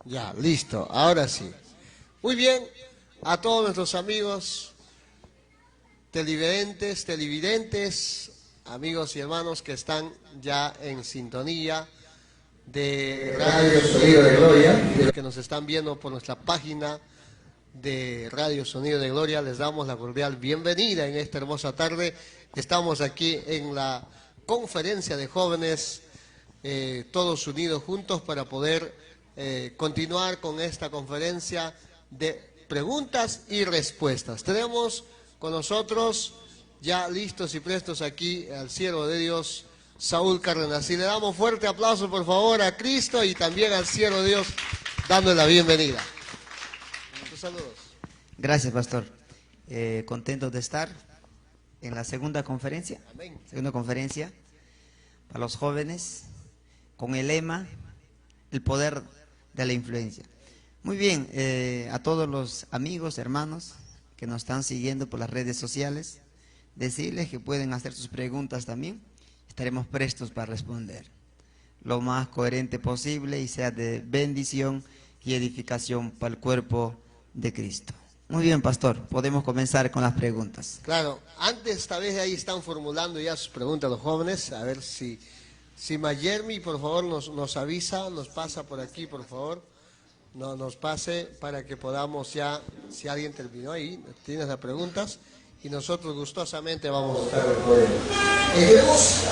Ya, listo, ahora sí. Muy bien, a todos nuestros amigos televidentes, amigos y hermanos que están ya en sintonía de Radio Sonido de Gloria, y los que nos están viendo por nuestra página de Radio Sonido de Gloria, les damos la cordial bienvenida en esta hermosa tarde. Estamos aquí en la conferencia de jóvenes, todos unidos juntos para poder continuar con esta conferencia de preguntas y respuestas. Tenemos con nosotros ya listos y prestos aquí al siervo de Dios, Saúl Cárdenas. Y le damos fuerte aplauso, por favor, a Cristo y también al siervo de Dios, dándole la bienvenida. Tus saludos. Gracias, pastor. Contento de estar en la segunda conferencia. Amén. Segunda conferencia para los jóvenes con el lema el poder de la influencia. Muy bien, a todos los amigos, hermanos que nos están siguiendo por las redes sociales, decirles que pueden hacer sus preguntas también. Estaremos prestos para responder lo más coherente posible y sea de bendición y edificación para el cuerpo de Cristo. Muy bien, pastor, podemos comenzar con las preguntas. Claro, antes tal vez ahí están formulando ya sus preguntas los jóvenes, a ver si Mayermi por favor nos avisa, nos pasa por aquí por favor, nos pase para que podamos ya, si alguien terminó ahí, tienes las preguntas y nosotros gustosamente vamos a estar respondiendo. Queremos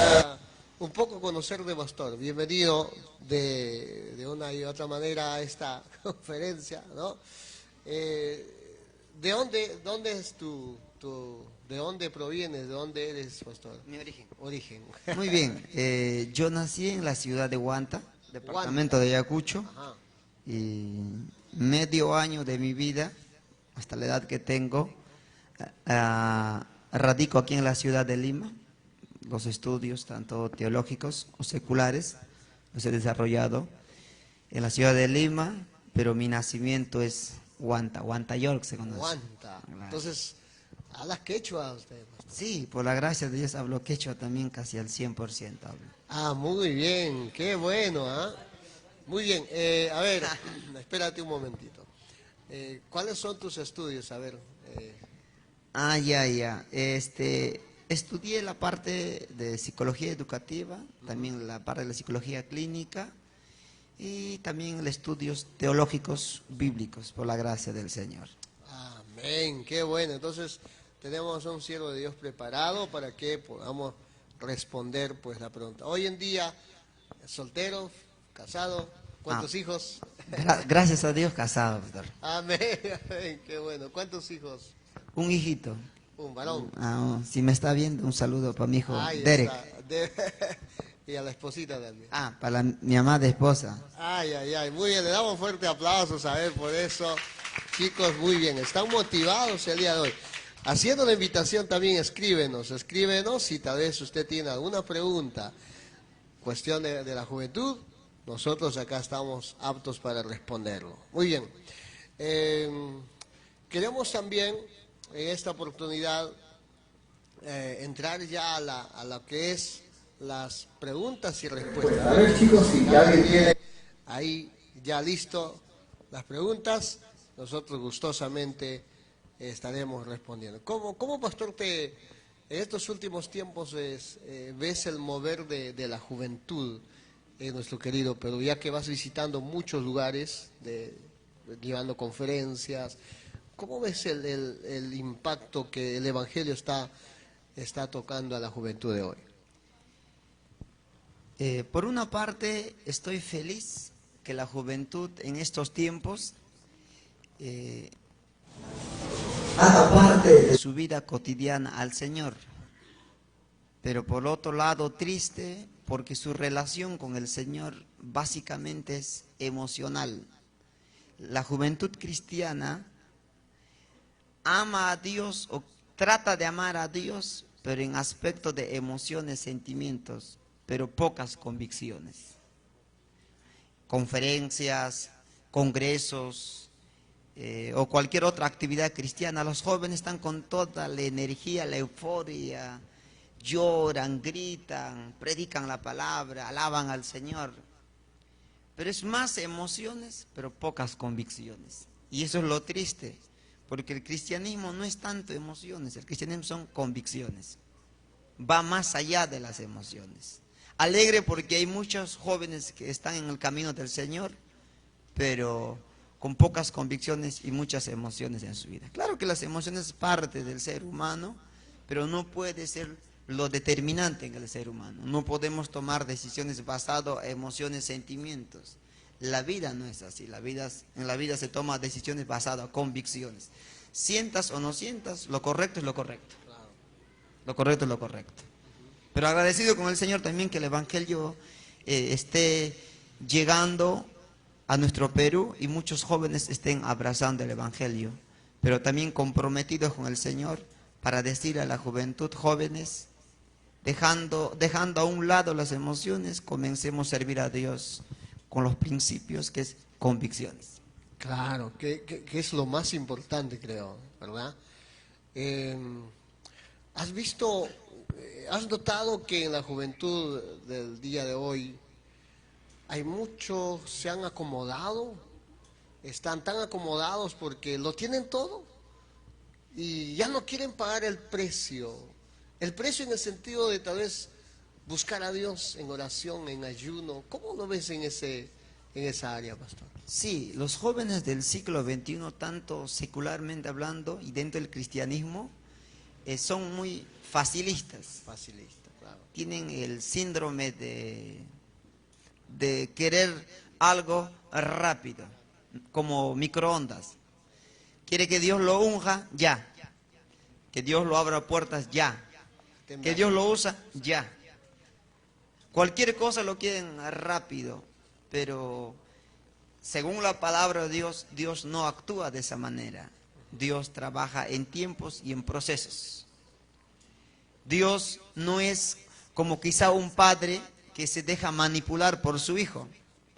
un poco conocer de pastor, bienvenido de una y otra manera a esta conferencia, ¿no? ¿De dónde es de dónde provienes, de dónde eres, pastor? Mi origen. Origen. Muy bien, yo nací en la ciudad de Huanta, departamento de Ayacucho, Ajá. y medio año de mi vida, hasta la edad que tengo, radico aquí en la ciudad de Lima. Los estudios, tanto teológicos o seculares, los he desarrollado en la ciudad de Lima, pero mi nacimiento es Huanta, Huantayork se conoce. Huanta. Claro. Entonces, ¿hablas quechua usted, pastor? Sí, por la gracia de Dios hablo quechua también casi al 100% hablo. Ah, muy bien, qué bueno, ¿ah? Muy bien, a ver, espérate un momentito. ¿Cuáles son tus estudios? A ver. Ya. Estudié la parte de psicología educativa, también la parte de la psicología clínica y también los estudios teológicos bíblicos, por la gracia del Señor. Amén, qué bueno. Entonces, tenemos a un siervo de Dios preparado para que podamos responder pues la pregunta. Hoy en día, soltero, casado, ¿cuántos hijos? Gracias a Dios casado, pastor. Amén, amén, qué bueno. ¿Cuántos hijos? Un hijito. Un varón. Si me está viendo, un saludo para mi hijo Ahí Derek. está. Y a la esposita también. Para mi amada esposa. Ay. Muy bien, le damos fuerte aplausos a ver por eso. Chicos, muy bien. Están motivados el día de hoy. Haciendo la invitación también, escríbenos si tal vez usted tiene alguna pregunta, cuestión de la juventud, nosotros acá estamos aptos para responderlo. Muy bien. Queremos también en esta oportunidad entrar ya a lo que es las preguntas y respuestas. A ver, chicos, si alguien tiene ahí ya listo las preguntas, nosotros gustosamente estaremos respondiendo. ¿Cómo pastor, en estos últimos tiempos ves el mover de la juventud en nuestro querido Perú, ya que vas visitando muchos lugares, llevando conferencias? ¿Cómo ves el impacto que el Evangelio está tocando a la juventud de hoy? Por una parte, estoy feliz que la juventud en estos tiempos haga parte de su vida cotidiana al Señor. Pero por otro lado, triste porque su relación con el Señor básicamente es emocional. La juventud cristiana ama a Dios o trata de amar a Dios, pero en aspecto de emociones, sentimientos, pero pocas convicciones. Conferencias, congresos o cualquier otra actividad cristiana, los jóvenes están con toda la energía, la euforia, lloran, gritan, predican la palabra, alaban al Señor. pero es más emociones, pero pocas convicciones. Y eso es lo triste, porque el cristianismo no es tanto emociones, el cristianismo son convicciones. Va más allá de las emociones. Alegre porque hay muchos jóvenes que están en el camino del Señor, pero con pocas convicciones y muchas emociones en su vida. Claro que las emociones es parte del ser humano, pero no puede ser lo determinante en el ser humano. No podemos tomar decisiones basadas en emociones, sentimientos. La vida no es así. En la vida se toman decisiones basadas en convicciones. Sientas o no sientas, lo correcto es lo correcto. Lo correcto es lo correcto. Pero agradecido con el Señor también que el Evangelio esté llegando a nuestro Perú y muchos jóvenes estén abrazando el Evangelio. Pero también comprometidos con el Señor para decir a la juventud, jóvenes, dejando a un lado las emociones, comencemos a servir a Dios con los principios que es convicciones. Claro, que es lo más importante, creo, ¿verdad? ¿Has visto, has notado que en la juventud del día de hoy hay muchos, se han acomodado, están tan acomodados porque lo tienen todo y ya no quieren pagar el precio en el sentido de tal vez buscar a Dios en oración, en ayuno? ¿Cómo lo ves en esa área, pastor? Sí, los jóvenes del siglo XXI, tanto secularmente hablando y dentro del cristianismo, son muy facilistas. Facilista, claro. Tienen el síndrome de querer algo rápido, como microondas. Quiere que Dios lo unja, ya. Que Dios lo abra puertas, ya. Que Dios lo usa, ya. Cualquier cosa lo quieren rápido, pero según la palabra de Dios, Dios no actúa de esa manera. Dios trabaja en tiempos y en procesos. Dios no es como quizá un padre que se deja manipular por su hijo.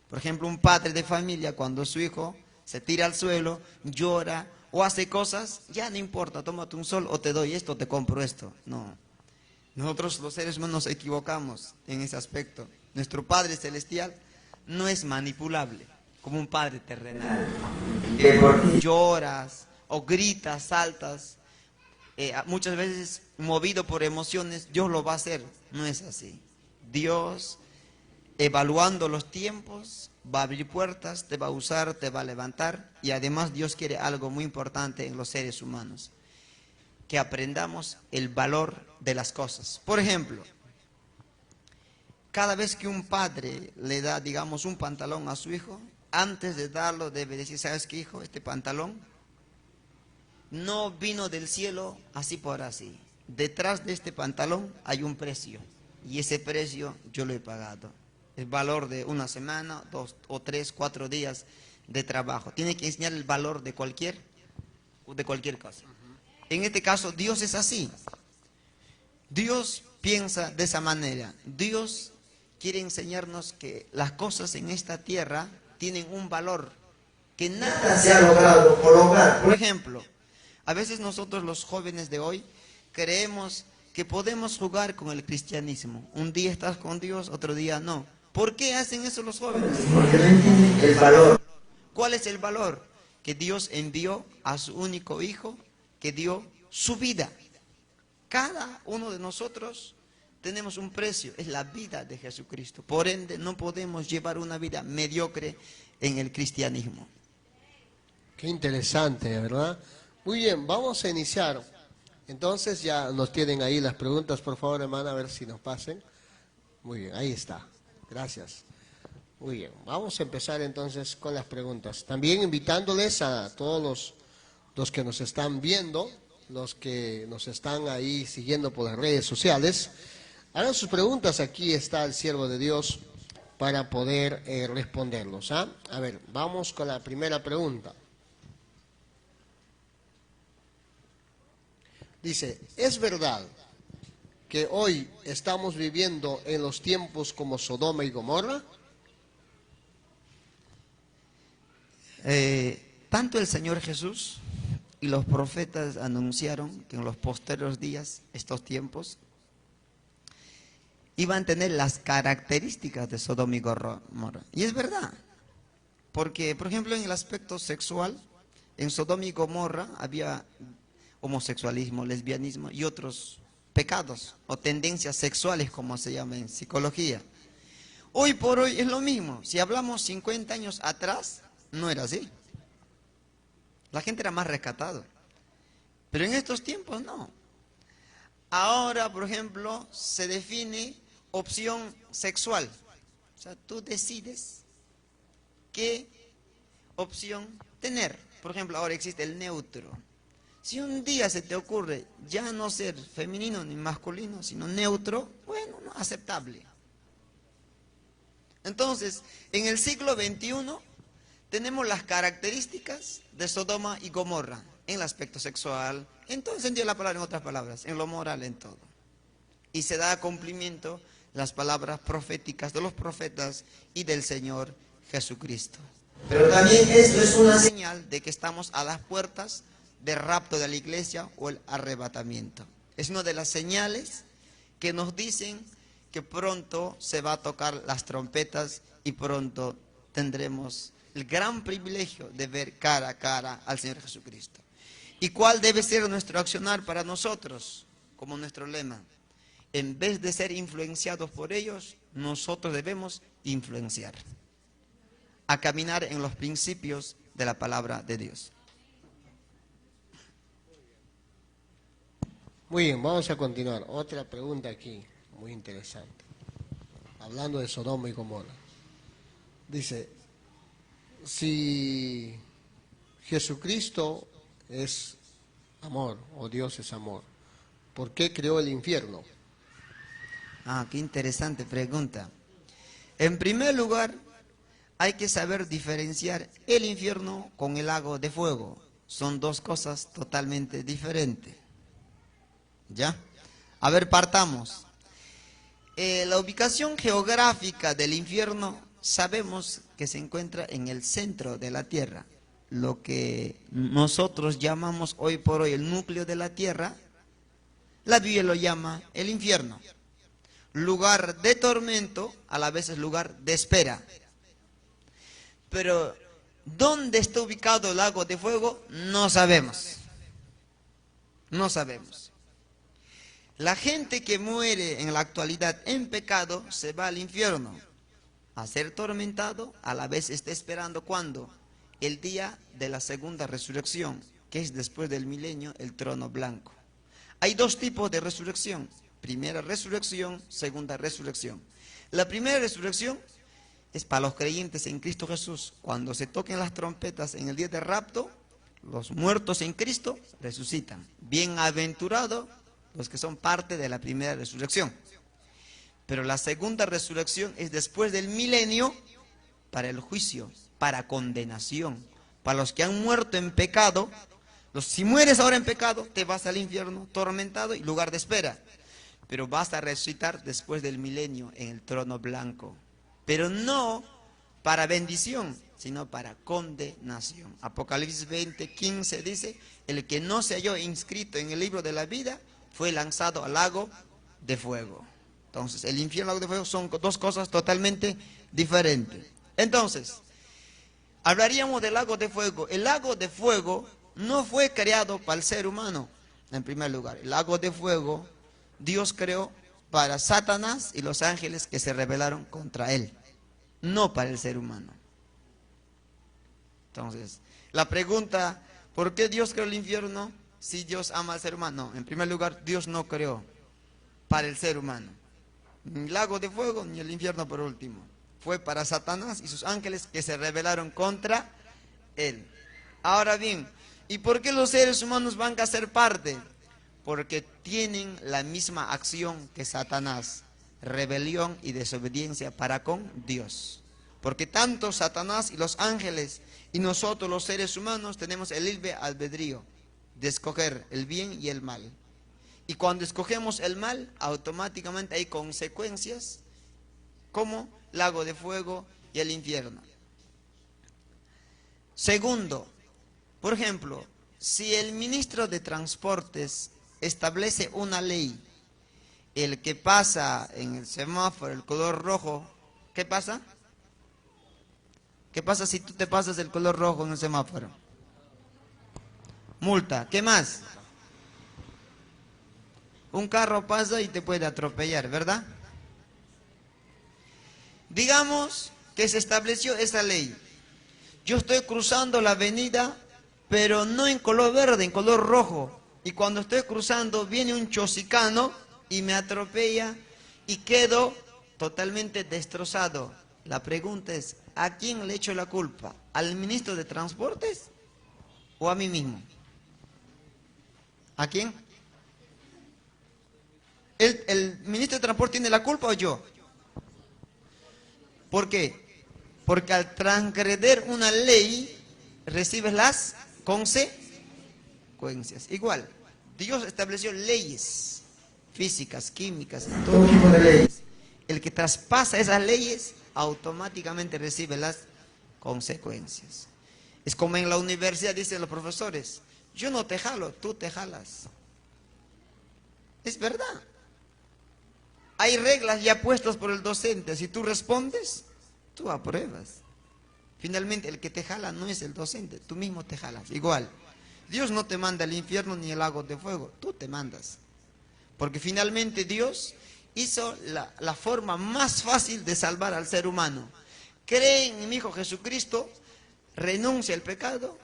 Por ejemplo, un padre de familia, cuando su hijo se tira al suelo, llora o hace cosas, ya no importa, tómate un sol o te doy esto, te compro esto. No. Nosotros los seres humanos nos equivocamos en ese aspecto. Nuestro Padre Celestial no es manipulable como un padre terrenal. Lloras o gritas, saltas, muchas veces movido por emociones, Dios lo va a hacer. No es así. Dios, evaluando los tiempos, va a abrir puertas, te va a usar, te va a levantar, y además Dios quiere algo muy importante en los seres humanos, que aprendamos el valor de las cosas. Por ejemplo, cada vez que un padre le da, digamos, un pantalón a su hijo, antes de darlo debe decir, ¿sabes qué, hijo? Este pantalón no vino del cielo así por así. Detrás de este pantalón hay un precio, y ese precio yo lo he pagado. El valor de una semana, 2 o 3, 4 días de trabajo. Tiene que enseñar el valor de cualquier cosa. En este caso, Dios es así. Dios piensa de esa manera. Dios quiere enseñarnos que las cosas en esta tierra tienen un valor que nada se ha logrado colocar. Por ejemplo, a veces nosotros los jóvenes de hoy creemos que podemos jugar con el cristianismo. Un día estás con Dios, otro día no. ¿Por qué hacen eso los jóvenes? Porque no entienden el valor. ¿Cuál es el valor? Que Dios envió a su único hijo, que dio su vida. Cada uno de nosotros tenemos un precio, es la vida de Jesucristo. Por ende, no podemos llevar una vida mediocre en el cristianismo. Qué interesante, ¿verdad? Muy bien, vamos a iniciar. Entonces ya nos tienen ahí las preguntas, por favor, hermana, a ver si nos pasen. Muy bien, ahí está. Gracias. Muy bien, vamos a empezar entonces con las preguntas. También invitándoles a todos los que nos están viendo, los que nos están ahí siguiendo por las redes sociales, hagan sus preguntas. Aquí está el siervo de Dios para poder responderlos. ¿Ah? A ver, vamos con la primera pregunta. Dice, ¿es verdad que hoy estamos viviendo en los tiempos como Sodoma y Gomorra? Tanto el Señor Jesús y los profetas anunciaron que en los posteriores días, estos tiempos, iban a tener las características de Sodoma y Gomorra. Y es verdad, Porque, por ejemplo, en el aspecto sexual, en Sodoma y Gomorra había homosexualismo, lesbianismo y otros pecados o tendencias sexuales, como se llama en psicología. Hoy por hoy es lo mismo. Si hablamos 50 años atrás, no era así. La gente era más rescatada. Pero en estos tiempos no. Ahora, por ejemplo, se define opción sexual. O sea, tú decides qué opción tener. Por ejemplo, ahora existe el neutro. Si un día se te ocurre ya no ser femenino ni masculino, sino neutro, bueno, no, aceptable. Entonces, en el siglo XXI tenemos las características de Sodoma y Gomorra, en el aspecto sexual, en todo el sentido de la palabra, en otras palabras, en lo moral, en todo. Y se da cumplimiento las palabras proféticas de los profetas y del Señor Jesucristo. Pero también esto es una señal de que estamos a las puertas del rapto de la iglesia o el arrebatamiento. Es una de las señales que nos dicen que pronto se va a tocar las trompetas y pronto tendremos el gran privilegio de ver cara a cara al Señor Jesucristo. ¿Y cuál debe ser nuestro accionar para nosotros? Como nuestro lema, en vez de ser influenciados por ellos, nosotros debemos influenciar, a caminar en los principios de la palabra de Dios. Muy bien, vamos a continuar. Otra pregunta aquí, muy interesante. Hablando de Sodoma y Gomorra. Dice, si Jesucristo es amor, o Dios es amor, ¿por qué creó el infierno? Ah, qué interesante pregunta. En primer lugar, hay que saber diferenciar el infierno con el lago de fuego. Son dos cosas totalmente diferentes. ¿Ya? A ver, partamos. La ubicación geográfica del infierno sabemos que se encuentra en el centro de la tierra. Lo que nosotros llamamos hoy por hoy el núcleo de la tierra, la Biblia lo llama el infierno. Lugar de tormento, a la vez es lugar de espera. Pero, ¿dónde está ubicado el lago de fuego? No sabemos. No sabemos. La gente que muere en la actualidad en pecado se va al infierno a ser tormentado, a la vez está esperando ¿cuándo? El día de la segunda resurrección, que es después del milenio, el trono blanco. Hay dos tipos de resurrección, primera resurrección, segunda resurrección. La primera resurrección es para los creyentes en Cristo Jesús. Cuando se toquen las trompetas en el día de rapto, los muertos en Cristo resucitan. Bienaventurados los que son parte de la primera resurrección. Pero la segunda resurrección es después del milenio para el juicio, para condenación. Para los que han muerto en pecado, si mueres ahora en pecado, te vas al infierno, tormentado y lugar de espera. Pero vas a resucitar después del milenio en el trono blanco. Pero no para bendición, sino para condenación. Apocalipsis 20:15 dice, el que no se halló inscrito en el libro de la vida, fue lanzado al lago de fuego. Entonces, el infierno y el lago de fuego son dos cosas totalmente diferentes. Entonces, hablaríamos del lago de fuego. El lago de fuego no fue creado para el ser humano, en primer lugar. El lago de fuego, Dios creó para Satanás y los ángeles que se rebelaron contra él, no para el ser humano. Entonces, la pregunta, ¿por qué Dios creó el infierno si Dios ama al ser humano? No, en primer lugar, Dios no creó para el ser humano. Ni el lago de fuego, ni el infierno por último. Fue para Satanás y sus ángeles que se rebelaron contra él. Ahora bien, ¿y por qué los seres humanos van a ser parte? Porque tienen la misma acción que Satanás. Rebelión y desobediencia para con Dios. Porque tanto Satanás y los ángeles y nosotros los seres humanos tenemos el libre albedrío de escoger el bien y el mal. Y cuando escogemos el mal, automáticamente hay consecuencias como lago de fuego y el infierno. Segundo, por ejemplo, si el ministro de Transportes establece una ley, el que pasa en el semáforo el color rojo, ¿qué pasa? ¿Qué pasa si tú te pasas el color rojo en el semáforo? Multa. ¿Qué más? Un carro pasa y te puede atropellar, ¿verdad? Digamos que se estableció esa ley. Yo estoy cruzando la avenida, pero no en color verde, en color rojo. Y cuando estoy cruzando viene un chosicano y me atropella y quedo totalmente destrozado. La pregunta es, ¿a quién le echo la culpa? ¿Al ministro de Transportes o a mí mismo? ¿A quién? ¿El ministro de Transporte tiene la culpa o yo? ¿Por qué? Porque al transgredir una ley recibes las consecuencias. Igual, Dios estableció leyes físicas, químicas, todo tipo de leyes. El que traspasa esas leyes automáticamente recibe las consecuencias. Es como en la universidad dicen los profesores, yo no te jalo, tú te jalas. Es verdad. Hay reglas ya puestas por el docente. Si tú respondes, tú apruebas. Finalmente, el que te jala no es el docente, tú mismo te jalas. Igual, Dios no te manda al infierno ni al lago de fuego, tú te mandas. Porque finalmente Dios hizo la forma más fácil de salvar al ser humano. Cree en mi Hijo Jesucristo, renuncia al pecado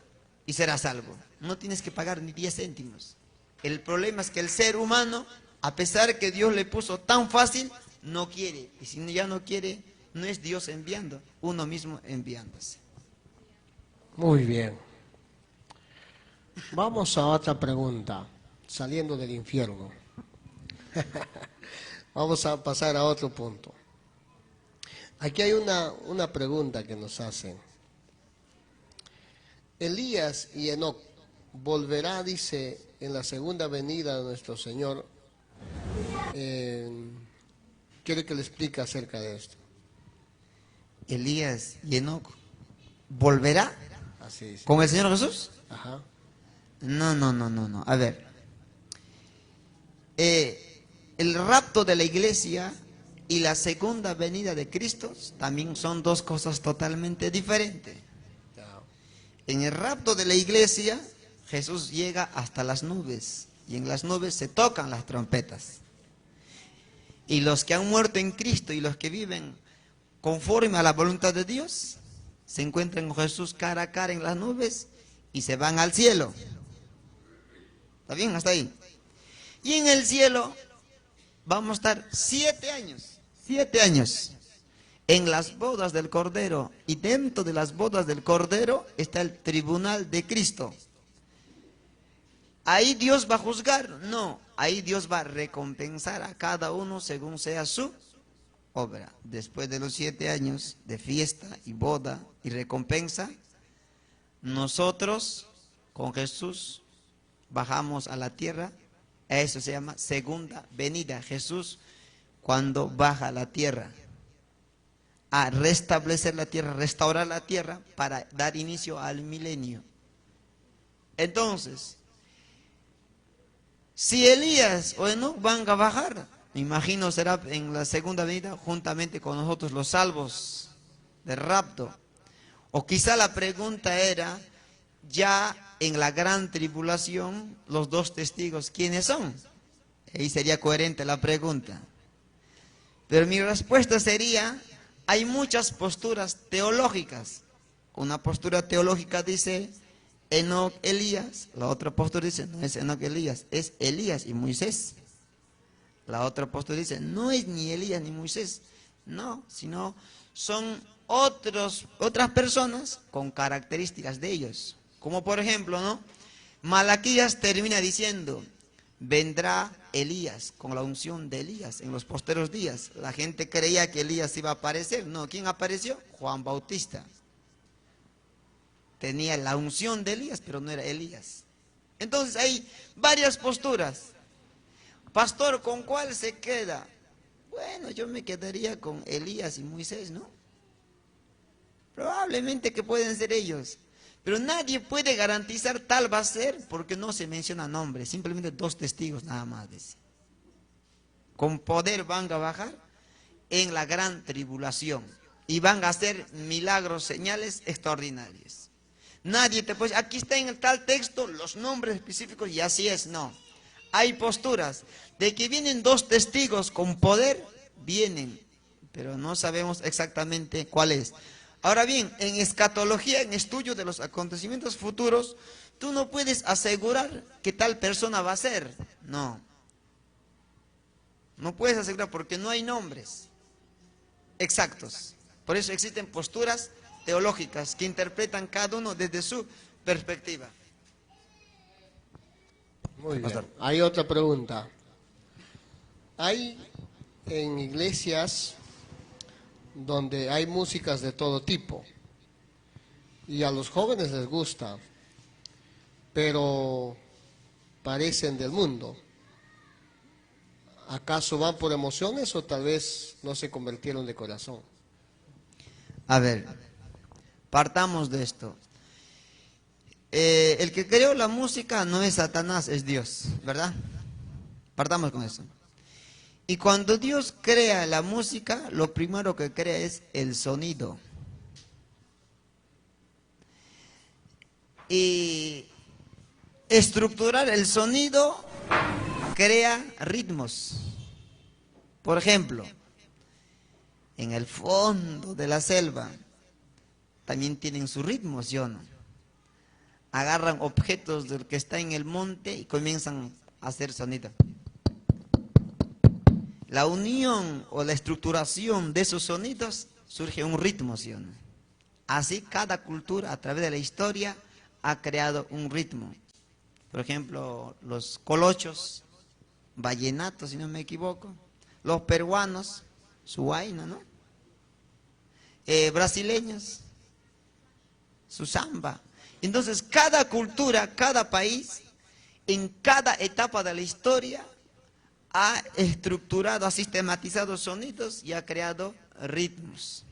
y serás salvo. No tienes que pagar ni 10 céntimos. El problema es que el ser humano, a pesar que Dios le puso tan fácil, no quiere. Y si ya no quiere, no es Dios enviando, uno mismo enviándose. Muy bien. Vamos a otra pregunta, saliendo del infierno. Vamos a pasar a otro punto. Aquí hay una pregunta que nos hacen. Elías y Enoc volverá, dice, en la segunda venida de nuestro Señor. Quiere que le explique acerca de esto. Elías y Enoc, ¿volverá Así dice. con el Señor Jesús? Ajá. No. A ver, el rapto de la iglesia y la segunda venida de Cristo también son dos cosas totalmente diferentes. En el rapto de la iglesia, Jesús llega hasta las nubes y en las nubes se tocan las trompetas. Y los que han muerto en Cristo y los que viven conforme a la voluntad de Dios, se encuentran con Jesús cara a cara en las nubes y se van al cielo. ¿Está bien? Hasta ahí. Y en el cielo vamos a estar 7 años. 7 años. En las bodas del Cordero. Y dentro de las bodas del Cordero está el tribunal de Cristo. ¿Ahí Dios va a juzgar? No. Ahí Dios va a recompensar a cada uno según sea su obra. Después de los 7 años de fiesta y boda y recompensa, nosotros con Jesús bajamos a la tierra. Eso se llama segunda venida. Jesús cuando baja a la tierra a restablecer la tierra, restaurar la tierra para dar inicio al milenio. Entonces, si Elías o Enoc van a bajar, me imagino será en la segunda venida juntamente con nosotros los salvos del rapto. O quizá la pregunta era, ya en la gran tribulación, los dos testigos, ¿quiénes son? Ahí sería coherente la pregunta. Pero mi respuesta sería, hay muchas posturas teológicas. Una postura teológica dice Enoc, Elías. La otra postura dice, no es Enoc, Elías, es Elías y Moisés. La otra postura dice, no es ni Elías ni Moisés. No, sino son otras personas con características de ellos. Como por ejemplo, ¿no? Malaquías termina diciendo, vendrá Elías, con la unción de Elías en los posteros días. La gente creía que Elías iba a aparecer. No, ¿quién apareció? Juan Bautista. Tenía la unción de Elías, pero no era Elías. Entonces hay varias posturas. Pastor, ¿con cuál se queda? Bueno, yo me quedaría con Elías y Moisés, ¿no? Probablemente que pueden ser ellos. Pero nadie puede garantizar tal va a ser porque no se menciona nombre. Simplemente 2 testigos nada más. Dice. Con poder van a bajar en la gran tribulación. y van a hacer milagros, señales extraordinarias. Nadie te puede decir, aquí está en el tal texto los nombres específicos y así es, no. Hay posturas de que vienen dos testigos con poder, vienen, pero no sabemos exactamente cuál es. Ahora bien, en escatología, en estudio de los acontecimientos futuros, tú no puedes asegurar que tal persona va a ser, no. No puedes asegurar porque no hay nombres exactos. Por eso existen posturas teológicas que interpretan cada uno desde su perspectiva. Muy bien. Hay otra pregunta. Hay en iglesias donde hay músicas de todo tipo y a los jóvenes les gusta, pero parecen del mundo. ¿Acaso van por emociones o tal vez no se convirtieron de corazón? A ver, partamos de esto. El que creó la música no es Satanás, es Dios, ¿verdad? Partamos con eso. Y cuando Dios crea la música, lo primero que crea es el sonido. Y estructurar el sonido crea ritmos. Por ejemplo, en el fondo de la selva también tienen sus ritmos, ¿sí o no? Agarran objetos del que está en el monte y comienzan a hacer sonido. La unión o la estructuración de esos sonidos surge un ritmo, ¿sí o no? Así cada cultura a través de la historia ha creado un ritmo. Por ejemplo, los colochos, vallenatos, si no me equivoco, los peruanos, su huayna, ¿no? Brasileños, su samba. Entonces, cada cultura, cada país, en cada etapa de la historia, ha estructurado, ha sistematizado sonidos y ha creado ritmos.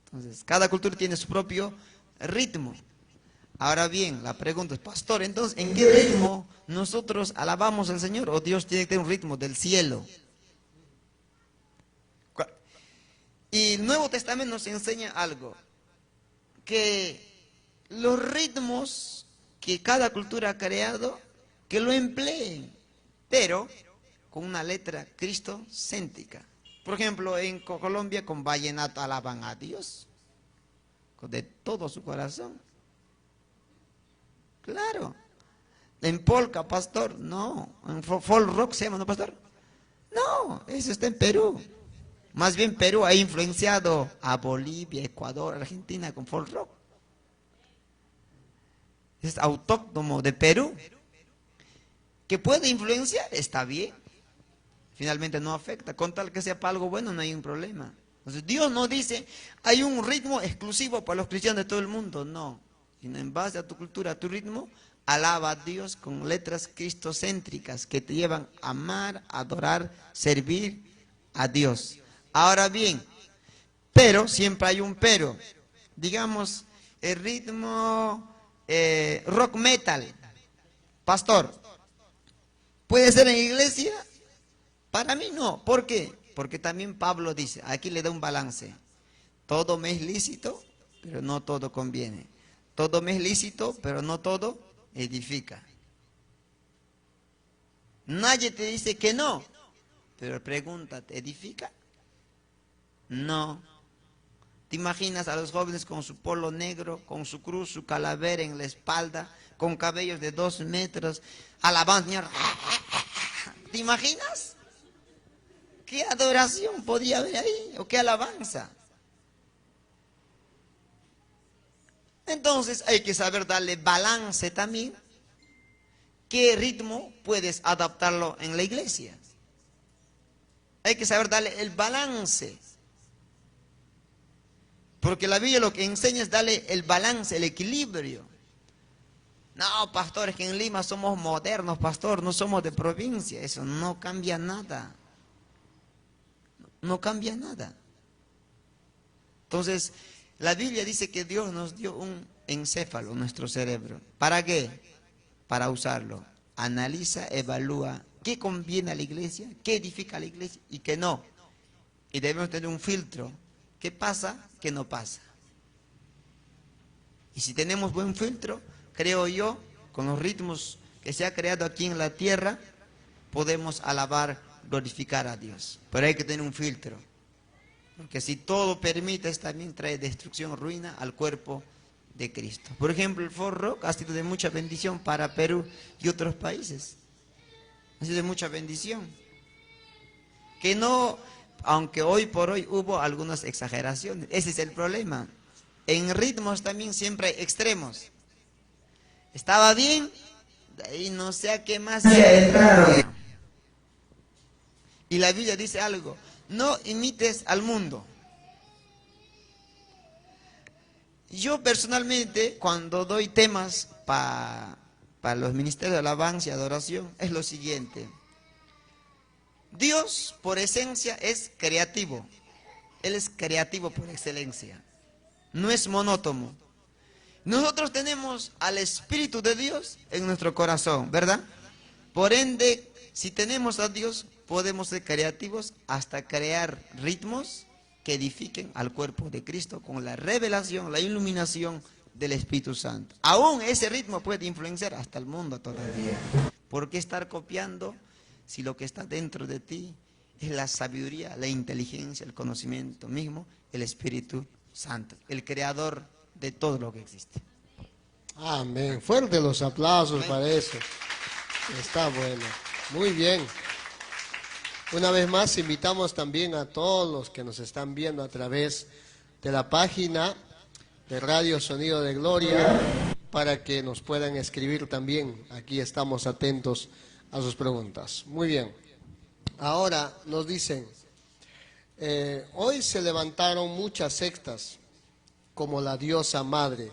Entonces, cada cultura tiene su propio ritmo. Ahora bien, la pregunta es, pastor, entonces, ¿en qué ritmo nosotros alabamos al Señor? ¿O Dios tiene que tener un ritmo del cielo? Y el Nuevo Testamento nos enseña algo, que los ritmos que cada cultura ha creado, que lo empleen, pero con una letra cristocéntrica. Por ejemplo, en Colombia con vallenato alaban a Dios de todo su corazón. Claro. En polka, pastor, no. En folk rock se llama, ¿no, pastor? No, eso está en Perú. Más bien Perú ha influenciado a Bolivia, Ecuador, Argentina con folk rock. Es autóctono de Perú. Que puede influenciar, está bien. Finalmente no afecta. Con tal que sea para algo bueno, no hay un problema. Entonces Dios no dice, hay un ritmo exclusivo para los cristianos de todo el mundo. No. Sino en base a tu cultura, a tu ritmo, alaba a Dios con letras cristocéntricas que te llevan a amar, adorar, servir a Dios. Ahora bien, pero, siempre hay un pero. Digamos, el ritmo rock metal. Pastor, ¿puede ser en iglesia? Para mí no. ¿Por qué? Porque también Pablo dice, aquí le da un balance. Todo me es lícito, pero no todo conviene. Todo me es lícito, pero no todo edifica. Nadie te dice que no, pero pregúntate, ¿edifica? No. ¿Te imaginas a los jóvenes con su polo negro, con su cruz, su calavera en la espalda, con cabellos de 2 metros, alabando? ¿Te imaginas? ¿Qué adoración podría haber ahí? ¿O qué alabanza? Entonces hay que saber darle balance también. ¿Qué ritmo puedes adaptarlo en la iglesia? Hay que saber darle el balance. Porque la Biblia lo que enseña es darle el balance, el equilibrio. No, pastor, es que en Lima somos modernos, pastor, no somos de provincia. Eso no cambia nada. No cambia nada. Entonces, la Biblia dice que Dios nos dio un encéfalo, nuestro cerebro. ¿Para qué? Para usarlo. Analiza, evalúa qué conviene a la iglesia, qué edifica a la iglesia y qué no. Y debemos tener un filtro qué pasa, qué no pasa. Y si tenemos buen filtro, creo yo, con los ritmos que se ha creado aquí en la tierra, podemos alabar, glorificar a Dios. Pero hay que tener un filtro. Porque si todo permite, también trae destrucción, ruina al cuerpo de Cristo. Por ejemplo, el folk rock ha sido de mucha bendición para Perú y otros países. Ha sido de mucha bendición. Que no, aunque hoy por hoy hubo algunas exageraciones. Ese es el problema. En ritmos también siempre hay extremos. Estaba bien, de ahí no sé a qué más se entraron. Y la Biblia dice algo: no imites al mundo. Yo personalmente, cuando doy temas para los ministerios de alabanza y adoración, es lo siguiente. Dios, por esencia, es creativo. Él es creativo por excelencia. No es monótono. Nosotros tenemos al Espíritu de Dios en nuestro corazón, ¿verdad? Por ende, si tenemos a Dios, podemos ser creativos hasta crear ritmos que edifiquen al cuerpo de Cristo con la revelación, la iluminación del Espíritu Santo. Aún ese ritmo puede influenciar hasta el mundo todavía. ¿Por qué estar copiando si lo que está dentro de ti es la sabiduría, la inteligencia, el conocimiento mismo, el Espíritu Santo, el creador de todo lo que existe? Amén. Fuerte los aplausos. Amén. Para eso. Está bueno. Muy bien. Una vez más invitamos también a todos los que nos están viendo a través de la página de Radio Sonido de Gloria para que nos puedan escribir también. Aquí estamos atentos a sus preguntas. Muy bien. Ahora nos dicen, hoy se levantaron muchas sectas como la diosa madre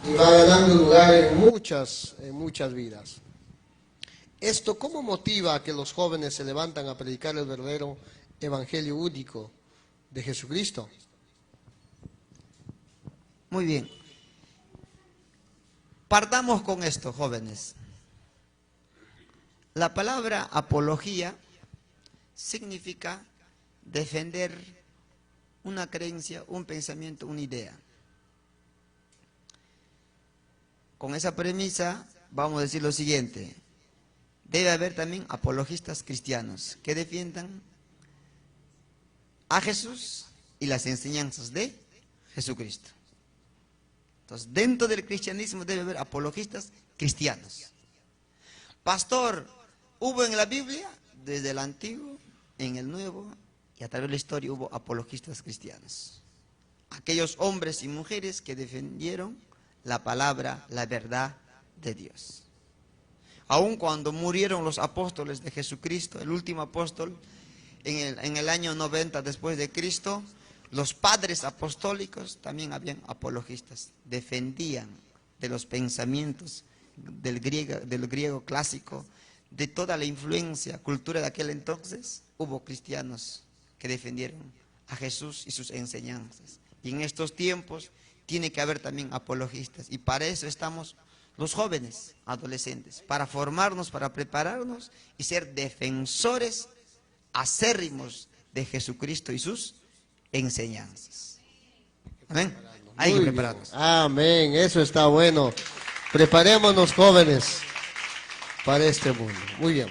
y va ganando lugar en muchas vidas. ¿Esto cómo motiva a que los jóvenes se levantan a predicar el verdadero evangelio único de Jesucristo? Muy bien. Partamos con esto, jóvenes. La palabra apología significa defender una creencia, un pensamiento, una idea. Con esa premisa vamos a decir lo siguiente. Debe haber también apologistas cristianos que defiendan a Jesús y las enseñanzas de Jesucristo. Entonces, dentro del cristianismo debe haber apologistas cristianos. Pastor, hubo en la Biblia, desde el Antiguo, en el Nuevo, y a través de la historia hubo apologistas cristianos. Aquellos hombres y mujeres que defendieron la palabra, la verdad de Dios. Aun cuando murieron los apóstoles de Jesucristo, el último apóstol, en el año 90 después de Cristo, los padres apostólicos también habían apologistas, defendían de los pensamientos del griego clásico, de toda la influencia, cultura de aquel entonces, hubo cristianos que defendieron a Jesús y sus enseñanzas. Y en estos tiempos tiene que haber también apologistas, y para eso estamos los jóvenes, adolescentes, para formarnos, para prepararnos y ser defensores acérrimos de Jesucristo y sus enseñanzas. Amén. Hay que prepararnos. Amén. Eso está bueno. Preparémonos, jóvenes, para este mundo. Muy bien.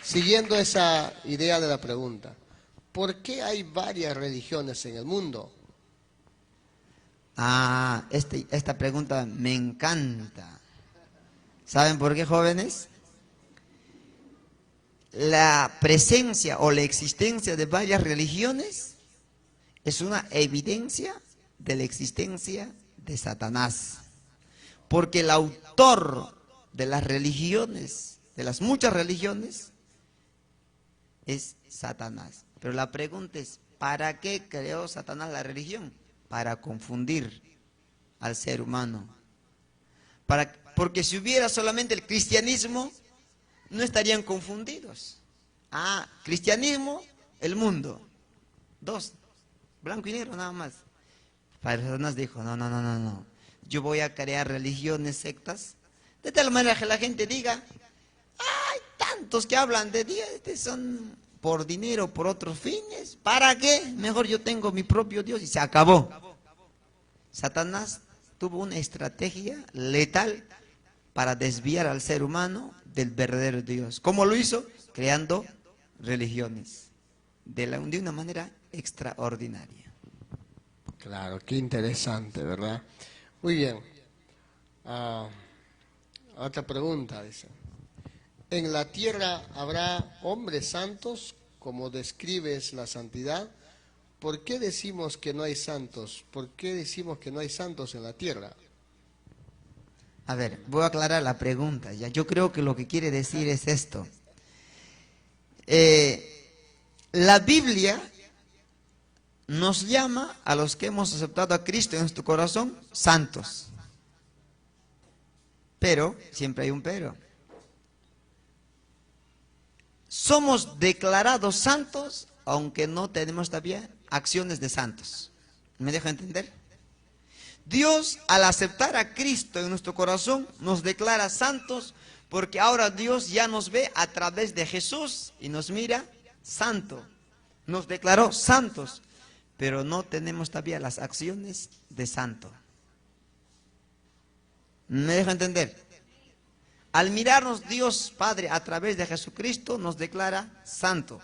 Siguiendo esa idea de la pregunta, ¿por qué hay varias religiones en el mundo? Esta pregunta me encanta. ¿Saben por qué, jóvenes? La presencia o la existencia de varias religiones es una evidencia de la existencia de Satanás. Porque el autor de las religiones, de las muchas religiones, es Satanás. Pero la pregunta es, ¿para qué creó Satanás la religión? Para confundir al ser humano. Porque si hubiera solamente el cristianismo, no estarían confundidos. Cristianismo, el mundo. Dos, blanco y negro nada más. Pero Satanás dijo, no. Yo voy a crear religiones, sectas, de tal manera que la gente diga, hay tantos que hablan de Dios, son por dinero, por otros fines. ¿Para qué? Mejor yo tengo mi propio Dios y se acabó. Satanás tuvo una estrategia letal para desviar al ser humano del verdadero Dios. ¿Cómo lo hizo? Creando religiones de una manera extraordinaria. Claro, qué interesante, ¿verdad? Muy bien. Otra pregunta, dice. ¿En la tierra habrá hombres santos, como describes la santidad? ¿Por qué decimos que no hay santos? ¿Por qué decimos que no hay santos en la tierra? A ver, voy a aclarar la pregunta. Ya, yo creo que lo que quiere decir es esto. La Biblia nos llama a los que hemos aceptado a Cristo en nuestro corazón santos. Pero, siempre hay un pero. Somos declarados santos, aunque no tenemos todavía acciones de santos. ¿Me deja entender? Dios, al aceptar a Cristo en nuestro corazón, nos declara santos, porque ahora Dios ya nos ve a través de Jesús y nos mira santo. Nos declaró santos, pero no tenemos todavía las acciones de santo. ¿Me deja entender? Al mirarnos Dios Padre a través de Jesucristo nos declara santo,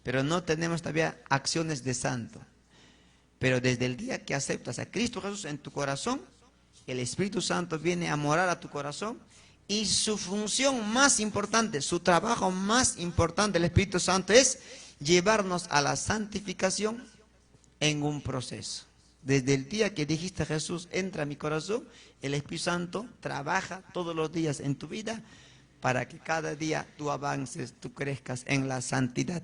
pero no tenemos todavía acciones de santo. Pero desde el día que aceptas a Cristo Jesús en tu corazón, el Espíritu Santo viene a morar a tu corazón y su función más importante, su trabajo más importante del Espíritu Santo es llevarnos a la santificación en un proceso. Desde el día que dijiste Jesús, entra a mi corazón, el Espíritu Santo trabaja todos los días en tu vida para que cada día tú avances, tú crezcas en la santidad.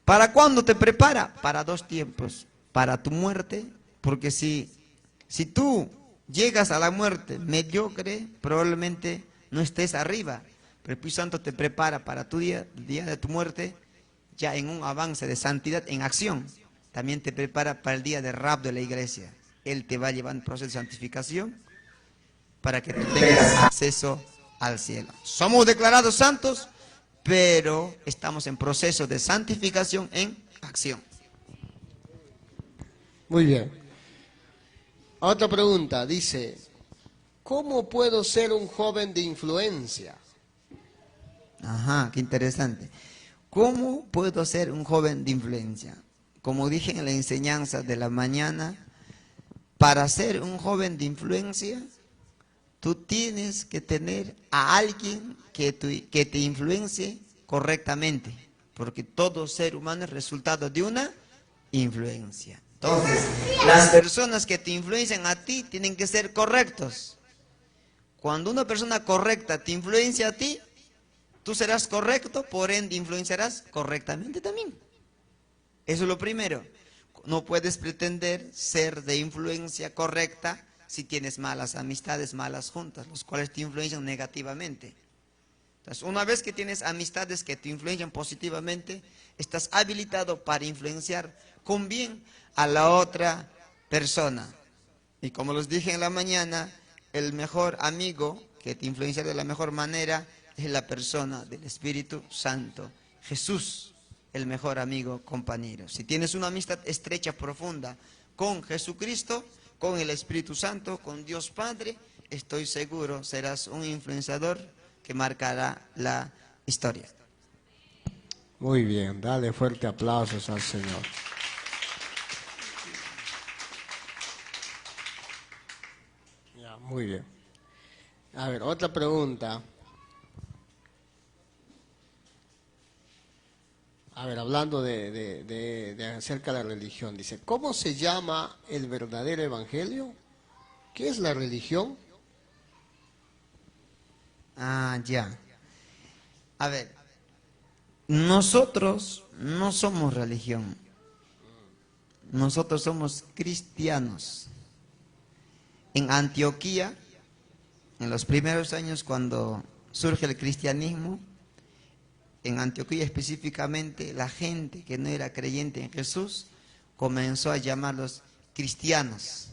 ¿Para cuándo te prepara? Para dos tiempos. Para tu muerte, porque si tú llegas a la muerte mediocre, probablemente no estés arriba. Pero el Espíritu Santo te prepara para tu día, el día de tu muerte, ya en un avance de santidad, en acción. También te prepara para el día de rapto de la iglesia. Él te va a llevar en proceso de santificación para que tú tengas acceso al cielo. Somos declarados santos, pero estamos en proceso de santificación en acción. Muy bien. Otra pregunta, dice, ¿cómo puedo ser un joven de influencia? Ajá, qué interesante. ¿Cómo puedo ser un joven de influencia? Como dije en la enseñanza de la mañana, para ser un joven de influencia, tú tienes que tener a alguien que te influencie correctamente, porque todo ser humano es resultado de una influencia. Entonces, las personas que te influencian a ti tienen que ser correctos. Cuando una persona correcta te influencia a ti, tú serás correcto, por ende influenciarás correctamente también. Eso es lo primero. No puedes pretender ser de influencia correcta si tienes malas amistades, malas juntas, los cuales te influencian negativamente. Entonces, una vez que tienes amistades que te influencian positivamente, estás habilitado para influenciar con bien a la otra persona. Y como les dije en la mañana, el mejor amigo que te influencia de la mejor manera es la persona del Espíritu Santo, Jesús, el mejor amigo, compañero. Si tienes una amistad estrecha, profunda con Jesucristo, con el Espíritu Santo, con Dios Padre, estoy seguro serás un influenciador que marcará la historia. Muy bien, dale fuerte aplausos al Señor. Ya, muy bien. A ver, otra pregunta. A ver, hablando de acerca de la religión, dice, ¿cómo se llama el verdadero evangelio? ¿Qué es la religión? Ah, ya. A ver, nosotros no somos religión. Nosotros somos cristianos. En Antioquía, en los primeros años cuando surge el cristianismo, en Antioquía específicamente, la gente que no era creyente en Jesús comenzó a llamarlos cristianos,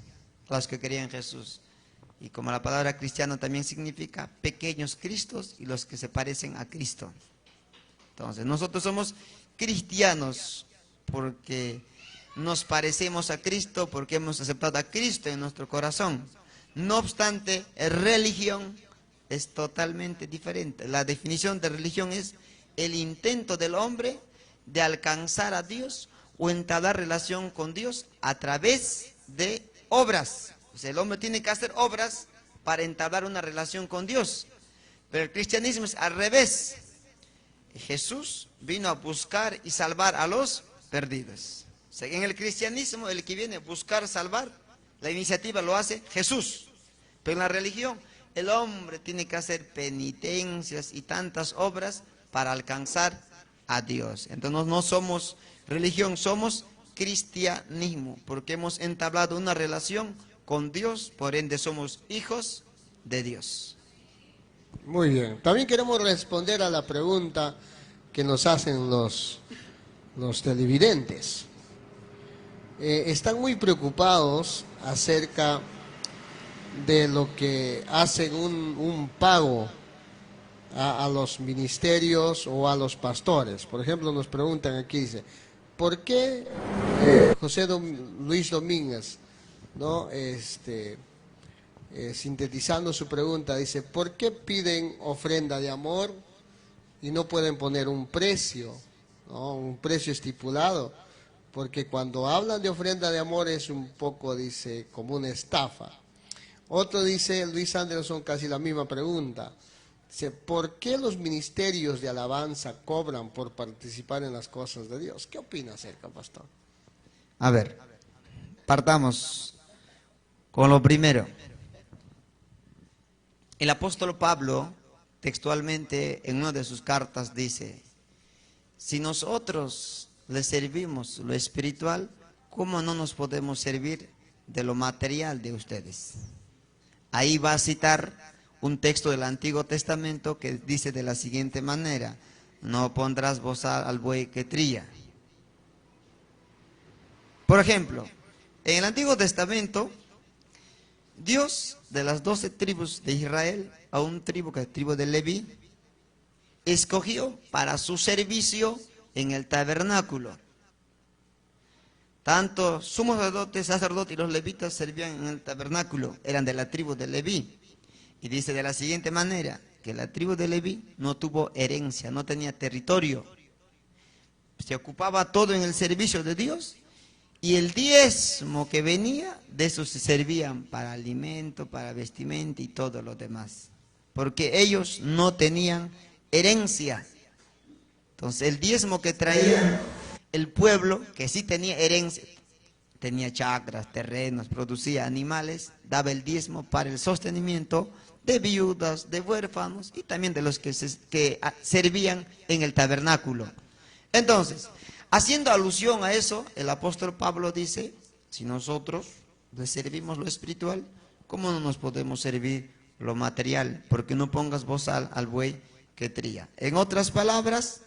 los que creían en Jesús. Y como la palabra cristiano también significa pequeños cristos y los que se parecen a Cristo. Entonces, nosotros somos cristianos porque nos parecemos a Cristo, porque hemos aceptado a Cristo en nuestro corazón. No obstante, religión es totalmente diferente. La definición de religión es el intento del hombre de alcanzar a Dios o entablar relación con Dios a través de obras. O sea, el hombre tiene que hacer obras para entablar una relación con Dios. Pero el cristianismo es al revés. Jesús vino a buscar y salvar a los perdidos. O sea, en el cristianismo, el que viene a buscar salvar, la iniciativa lo hace Jesús. Pero en la religión, el hombre tiene que hacer penitencias y tantas obras para alcanzar a Dios. Entonces no somos religión, somos cristianismo, porque hemos entablado una relación con Dios, por ende somos hijos de Dios. Muy bien. También queremos responder a la pregunta que nos hacen los televidentes. Están muy preocupados acerca de lo que hacen un pago a los ministerios o a los pastores. Por ejemplo, nos preguntan aquí, dice, ¿por qué Luis Domínguez, ¿no? Sintetizando su pregunta, dice, ¿por qué piden ofrenda de amor y no pueden poner un precio, ¿no? Un precio estipulado? Porque cuando hablan de ofrenda de amor es un poco, dice, como una estafa. Otro dice, Luis Anderson, casi la misma pregunta. Dice, ¿por qué los ministerios de alabanza cobran por participar en las cosas de Dios? ¿Qué opina acerca, pastor? A ver, partamos con lo primero. El apóstol Pablo, textualmente, en una de sus cartas dice, si nosotros le servimos lo espiritual, ¿cómo no nos podemos servir de lo material de ustedes? Ahí va a citar un texto del Antiguo Testamento que dice de la siguiente manera, no pondrás bozal al buey que trilla. Por ejemplo, en el Antiguo Testamento, Dios de las 12 tribus de Israel, a un tribu que es la tribu de Leví, escogió para su servicio en el tabernáculo. Tanto sumo sacerdote y los levitas servían en el tabernáculo, eran de la tribu de Leví. Y dice de la siguiente manera, que la tribu de Leví no tuvo herencia, no tenía territorio. Se ocupaba todo en el servicio de Dios y el diezmo que venía, de eso se servían para alimento, para vestimenta y todo lo demás. Porque ellos no tenían herencia. Entonces el diezmo que traía el pueblo, que sí tenía herencia, tenía chacras, terrenos, producía animales, daba el diezmo para el sostenimiento de viudas, de huérfanos y también de los que servían en el tabernáculo. Entonces, haciendo alusión a eso, el apóstol Pablo dice, si nosotros le servimos lo espiritual, ¿cómo no nos podemos servir lo material? Porque no pongas bozal al buey que trilla. En otras palabras,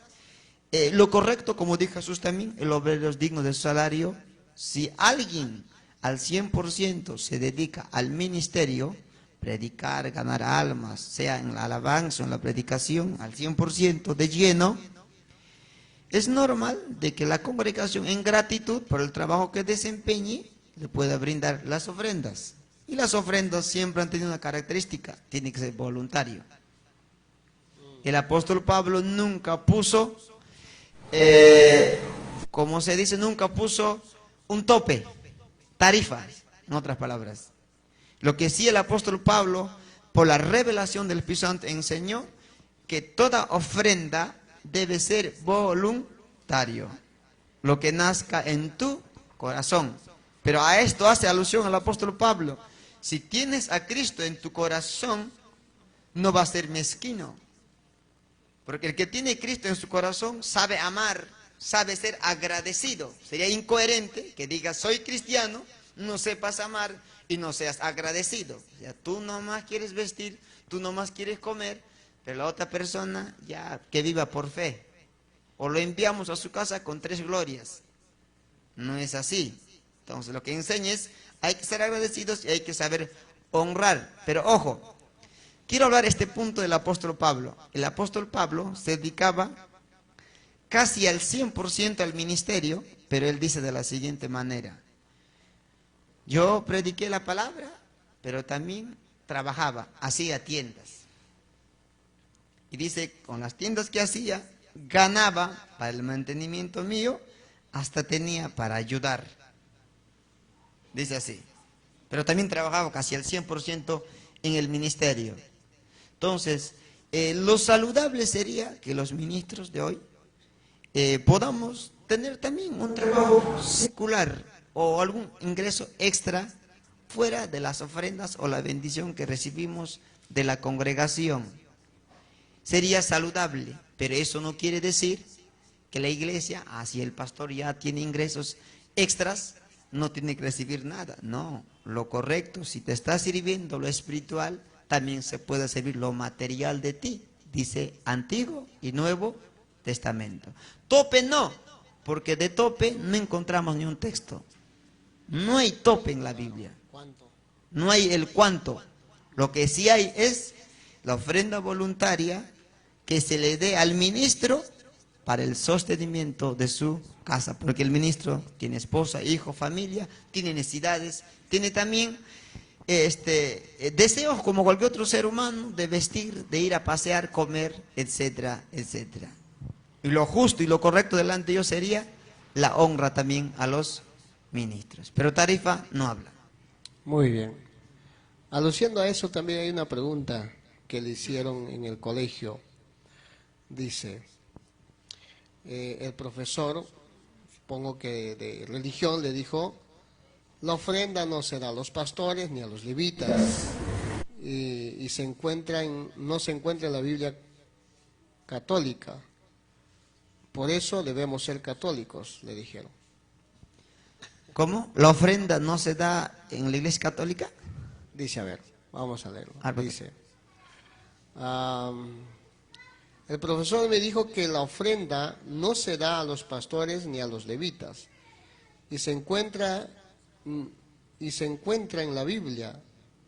lo correcto, como dijo Jesús también, el obrero es digno de su salario. Si alguien al 100% se dedica al ministerio, predicar, ganar almas, sea en la alabanza o en la predicación, al 100% de lleno, es normal de que la congregación, en gratitud por el trabajo que desempeñe, le pueda brindar las ofrendas. Y las ofrendas siempre han tenido una característica, tiene que ser voluntario. El apóstol Pablo nunca puso, como se dice, nunca puso un tope, tarifa, en otras palabras. Lo que sí el apóstol Pablo, por la revelación del Espíritu Santo, enseñó que toda ofrenda debe ser voluntario, lo que nazca en tu corazón. Pero a esto hace alusión el apóstol Pablo. Si tienes a Cristo en tu corazón, no va a ser mezquino. Porque el que tiene a Cristo en su corazón sabe amar, sabe ser agradecido. Sería incoherente que digas soy cristiano, no sepas amar y no seas agradecido. O sea, tú nomás quieres vestir, tú nomás quieres comer, pero la otra persona ya que viva por fe. O lo enviamos a su casa con 3 glorias. No es así. Entonces lo que enseña es, hay que ser agradecidos y hay que saber honrar. Pero ojo, quiero hablar este punto del apóstol Pablo. El apóstol Pablo se dedicaba casi al 100% al ministerio, pero él dice de la siguiente manera: yo prediqué la palabra, pero también trabajaba, hacía tiendas. Y dice, con las tiendas que hacía, ganaba para el mantenimiento mío, hasta tenía para ayudar. Dice así. Pero también trabajaba casi al 100% en el ministerio. Entonces, lo saludable sería que los ministros de hoy podamos tener también un trabajo secular o algún ingreso extra fuera de las ofrendas o la bendición que recibimos de la congregación. Sería saludable, pero eso no quiere decir que la iglesia, si el pastor ya tiene ingresos extras, no tiene que recibir nada. No, lo correcto, si te está sirviendo lo espiritual, también se puede servir lo material de ti. Dice Antiguo y Nuevo Testamento. Tope no, porque de tope no encontramos ni un texto. No hay tope en la Biblia. No hay el cuánto. Lo que sí hay es la ofrenda voluntaria que se le dé al ministro para el sostenimiento de su casa, porque el ministro tiene esposa, hijo, familia, tiene necesidades, tiene también deseos como cualquier otro ser humano de vestir, de ir a pasear, comer, etcétera, etcétera. Y lo justo y lo correcto delante de Dios sería la honra también a los ministros. Pero Tarifa no habla. Muy bien. Aluciendo a eso, también hay una pregunta que le hicieron en el colegio. Dice, el profesor, supongo que de religión, le dijo, la ofrenda no se da a los pastores ni a los levitas, y no se encuentra en la Biblia católica. Por eso debemos ser católicos, le dijeron. ¿Cómo? ¿La ofrenda no se da en la iglesia católica? Dice, a ver, vamos a leerlo. Dice, el profesor me dijo que la ofrenda no se da a los pastores ni a los levitas, y se encuentra en la Biblia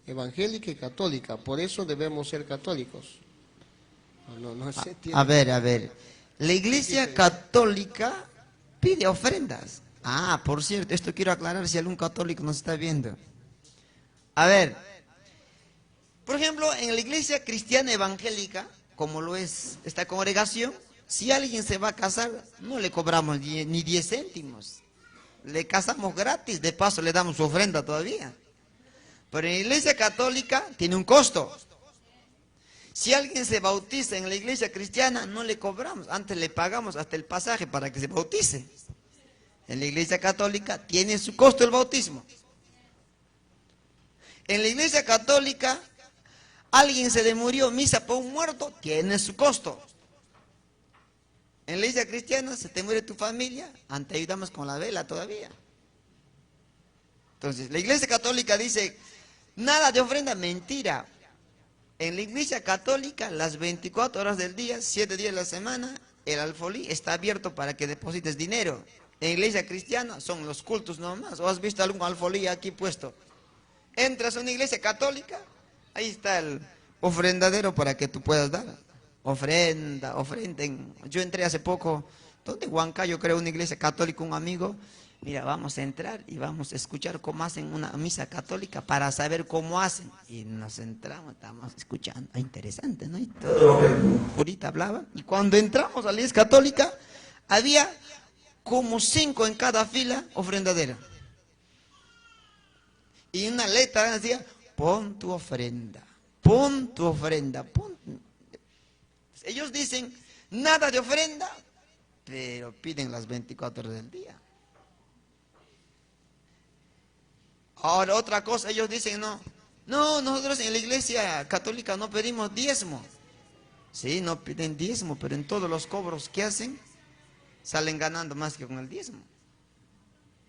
evangélica y católica. Por eso debemos ser católicos. A ver. La iglesia católica pide ofrendas. Por cierto, esto quiero aclarar si algún católico nos está viendo. A ver, por ejemplo, en la iglesia cristiana evangélica, como lo es esta congregación, si alguien se va a casar, no le cobramos ni 10 céntimos. Le casamos gratis, de paso le damos su ofrenda todavía. Pero en la iglesia católica tiene un costo. Si alguien se bautiza en la iglesia cristiana, no le cobramos, antes le pagamos hasta el pasaje para que se bautice. En la iglesia católica tiene su costo el bautismo. En la iglesia católica, alguien se le murió, misa por un muerto, tiene su costo. En la iglesia cristiana, se te muere tu familia, te ayudamos con la vela todavía. Entonces, la iglesia católica dice, nada de ofrenda, mentira. En la iglesia católica, las 24 horas del día, 7 días de la semana, el alfolí está abierto para que deposites dinero. En la iglesia cristiana son los cultos nomás. ¿O has visto algún alfolí aquí puesto? Entras a una iglesia católica, ahí está el ofrendadero para que tú puedas dar. Ofrenden. Yo entré hace poco, ¿dónde? Huancayo, creo, una iglesia católica, un amigo. Mira, vamos a entrar y vamos a escuchar cómo hacen una misa católica para saber cómo hacen. Y nos entramos, estamos escuchando. Interesante, ¿no? Y todo lo que el curita hablaba. Y cuando entramos a la iglesia católica, había como 5 en cada fila ofrendadera. Y una letra decía, pon tu ofrenda, pon tu ofrenda, pon. Ellos dicen, nada de ofrenda, pero piden las 24 horas del día. Ahora, otra cosa, ellos dicen, no, nosotros en la iglesia católica no pedimos diezmo. Sí, no piden diezmo, pero en todos los cobros que hacen, salen ganando más que con el diezmo.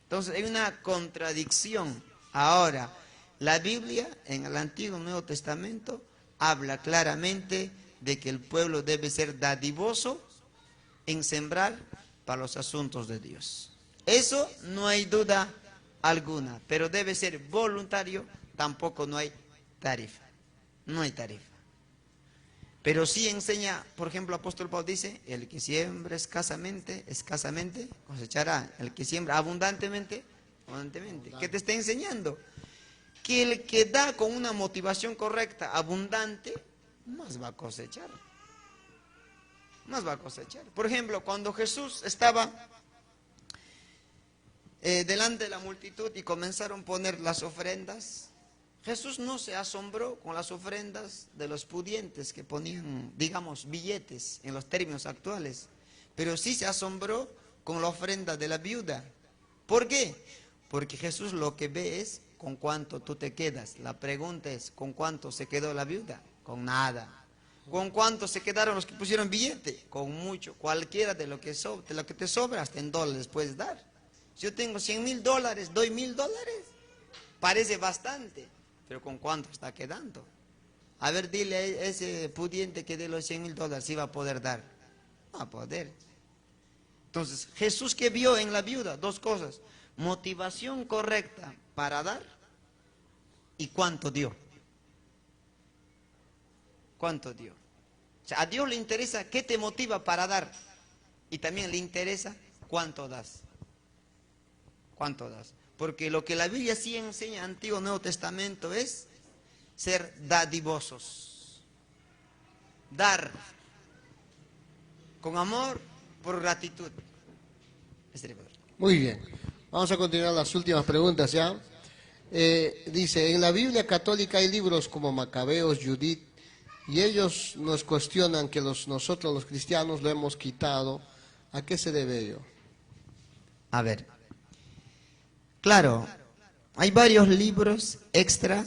Entonces, hay una contradicción. Ahora, la Biblia, en el Antiguo y Nuevo Testamento, habla claramente de que el pueblo debe ser dadivoso en sembrar para los asuntos de Dios. Eso no hay duda alguna, pero debe ser voluntario, tampoco no hay tarifa. No hay tarifa. Pero sí enseña, por ejemplo, el apóstol Pablo dice, el que siembra escasamente cosechará. El que siembra abundantemente, abundantemente. ¿Qué te está enseñando? Que el que da con una motivación correcta, abundante, más va a cosechar. Más va a cosechar. Por ejemplo, cuando Jesús estaba delante de la multitud y comenzaron a poner las ofrendas, Jesús no se asombró con las ofrendas de los pudientes que ponían, digamos, billetes en los términos actuales, pero sí se asombró con la ofrenda de la viuda. ¿Por qué? Porque Jesús lo que ve es con cuánto tú te quedas. La pregunta es, ¿con cuánto se quedó la viuda? Con nada. ¿Con cuánto se quedaron los que pusieron billete? Con mucho. Cualquiera de lo que te sobra, hasta en dólares puedes dar. Si yo tengo $100,000, doy $1,000. Parece bastante, pero ¿con cuánto está quedando? A ver, dile a ese pudiente que de los $100,000 si va a poder dar. No va a poder. Entonces, Jesús, que vio en la viuda dos cosas: motivación correcta para dar y cuánto dio. ¿Cuánto dio? O sea, a Dios le interesa qué te motiva para dar, y también le interesa cuánto das. ¿Cuánto das? Porque lo que la Biblia sí enseña, Antiguo y Nuevo Testamento, es ser dadivosos. Dar con amor, por gratitud. Muy bien. Vamos a continuar las últimas preguntas ya. Dice, en la Biblia católica hay libros como Macabeos, Judith, y ellos nos cuestionan que nosotros los cristianos lo hemos quitado. ¿A qué se debe ello? A ver, claro, hay varios libros extra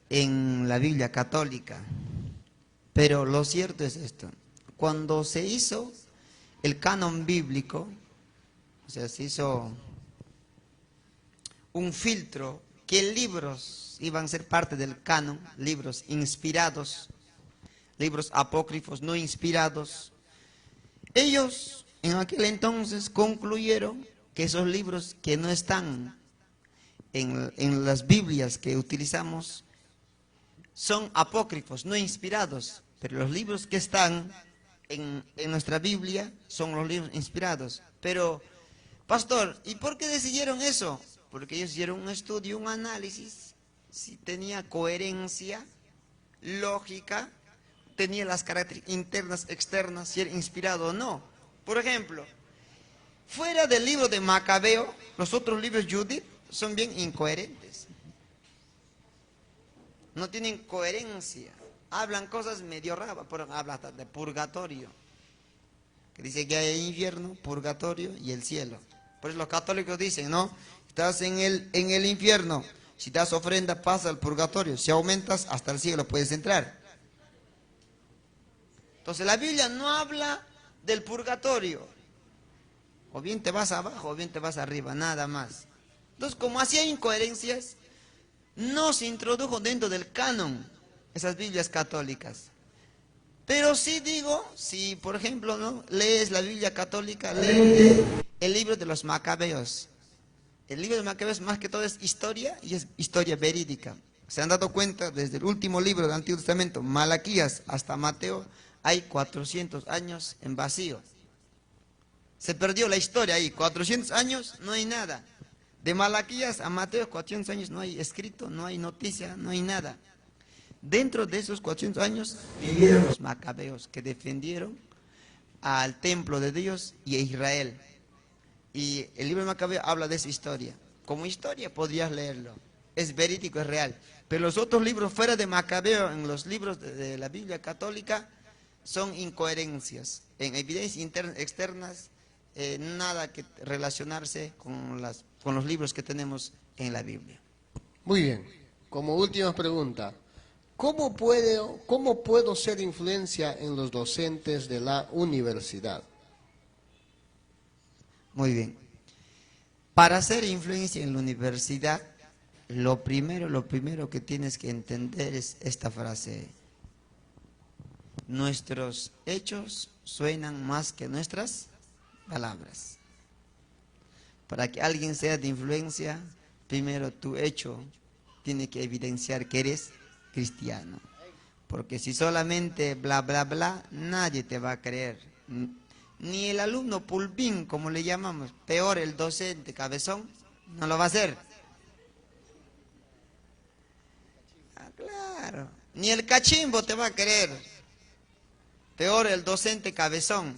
en la Biblia católica, pero lo cierto es esto: cuando se hizo el canon bíblico, o sea, se hizo un filtro, qué libros iban a ser parte del canon, libros inspirados, libros apócrifos no inspirados. Ellos en aquel entonces concluyeron que esos libros que no están en las Biblias que utilizamos son apócrifos, no inspirados, pero los libros que están en nuestra Biblia son los libros inspirados. Pero, pastor, ¿y por qué decidieron eso? Porque ellos hicieron un estudio, un análisis, si tenía coherencia, lógica, tenía las características internas, externas, si era inspirado o no. Por ejemplo, fuera del libro de Macabeo, los otros libros Judith son bien incoherentes. No tienen coherencia. Hablan cosas medio raras. Habla hasta de purgatorio, que dice que hay infierno, purgatorio y el cielo. Por eso los católicos dicen, ¿no? Estás en el infierno. Si das ofrenda, pasa al purgatorio. Si aumentas, hasta el cielo puedes entrar. Entonces la Biblia no habla del purgatorio. O bien te vas abajo o bien te vas arriba, nada más. Entonces, como así hay incoherencias, no se introdujo dentro del canon esas Biblias católicas. Pero sí digo, si por ejemplo, ¿no?, lees la Biblia católica, lee el libro de los Macabeos. El libro de Macabeos más que todo es historia, y es historia verídica. Se han dado cuenta, desde el último libro del Antiguo Testamento, Malaquías, hasta Mateo, hay 400 años en vacío. Se perdió la historia ahí, 400 años no hay nada. De Malaquías a Mateo, 400 años no hay escrito, no hay noticia, no hay nada. Dentro de esos 400 años vivieron los Macabeos, que defendieron al templo de Dios y a Israel. Y el libro de Macabeo habla de esa historia. Como historia podrías leerlo, es verídico, es real. Pero los otros libros fuera de Macabeo, en los libros de la Biblia católica, son incoherencias, en evidencias internas, externas, nada que relacionarse con los libros que tenemos en la Biblia. Muy bien. Como última pregunta, ¿cómo puedo ser influencia en los docentes de la universidad? Muy bien. Para hacer influencia en la universidad, lo primero que tienes que entender es esta frase: nuestros hechos suenan más que nuestras palabras. Para que alguien sea de influencia, primero tu hecho tiene que evidenciar que eres cristiano. Porque si solamente bla, bla, bla, nadie te va a creer. Ni el alumno pulpín, como le llamamos, peor el docente cabezón, no lo va a hacer. Ah, claro. Ni el cachimbo te va a creer. Peor el docente cabezón.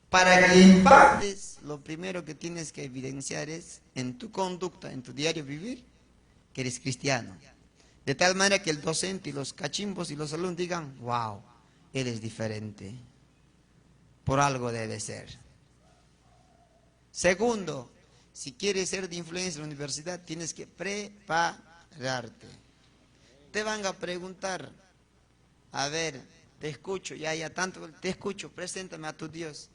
Para que impactes, lo primero que tienes que evidenciar es en tu conducta, en tu diario vivir, que eres cristiano. De tal manera que el docente y los cachimbos y los alumnos digan, wow, él es diferente. Por algo debe ser. Segundo, si quieres ser de influencia en la universidad, tienes que prepararte. Te van a preguntar, a ver, te escucho, ya tanto, te escucho, preséntame a tu Dios.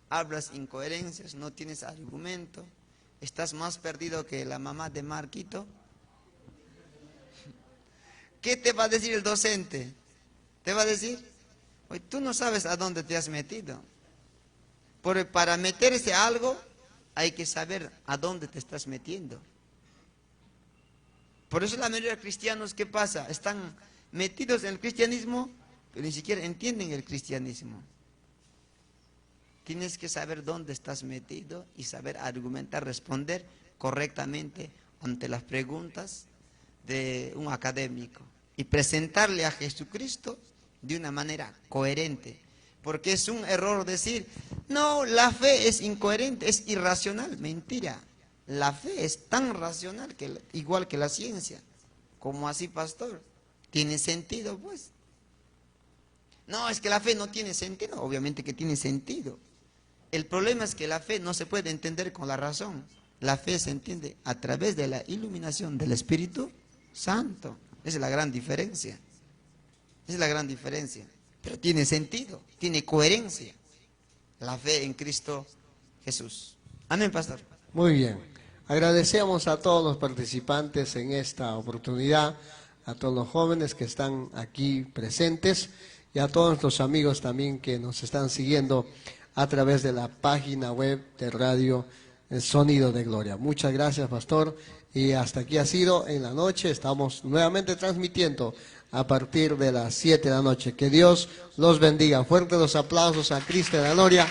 Hablas incoherencias, no tienes argumento, estás más perdido que la mamá de Marquito. ¿Qué te va a decir el docente? Te va a decir, oye, tú no sabes a dónde te has metido. Porque para meterse a algo hay que saber a dónde te estás metiendo. Por eso la mayoría de cristianos, ¿qué pasa? Están metidos en el cristianismo, pero ni siquiera entienden el cristianismo. Tienes que saber dónde estás metido y saber argumentar, responder correctamente ante las preguntas de un académico. Y presentarle a Jesucristo de una manera coherente. Porque es un error decir, no, la fe es incoherente, es irracional. Mentira. La fe es tan racional, igual que la ciencia. ¿Cómo así, pastor? ¿Tiene sentido, pues? No, es que la fe no tiene sentido. Obviamente que tiene sentido. El problema es que la fe no se puede entender con la razón. La fe se entiende a través de la iluminación del Espíritu Santo. Esa es la gran diferencia. Esa es la gran diferencia. Pero tiene sentido, tiene coherencia. La fe en Cristo Jesús. Amén, pastor. Muy bien. Agradecemos a todos los participantes en esta oportunidad, a todos los jóvenes que están aquí presentes y a todos los amigos también que nos están siguiendo a través de la página web de Radio Sonido de Gloria. Muchas gracias, pastor. Y hasta aquí ha sido en la noche. Estamos nuevamente transmitiendo a partir de las 7 de la noche. Que Dios los bendiga. Fuertes los aplausos a Cristo de la Gloria.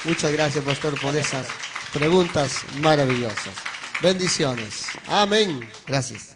Muchas gracias, pastor, por esas preguntas maravillosas. Bendiciones. Amén. Gracias.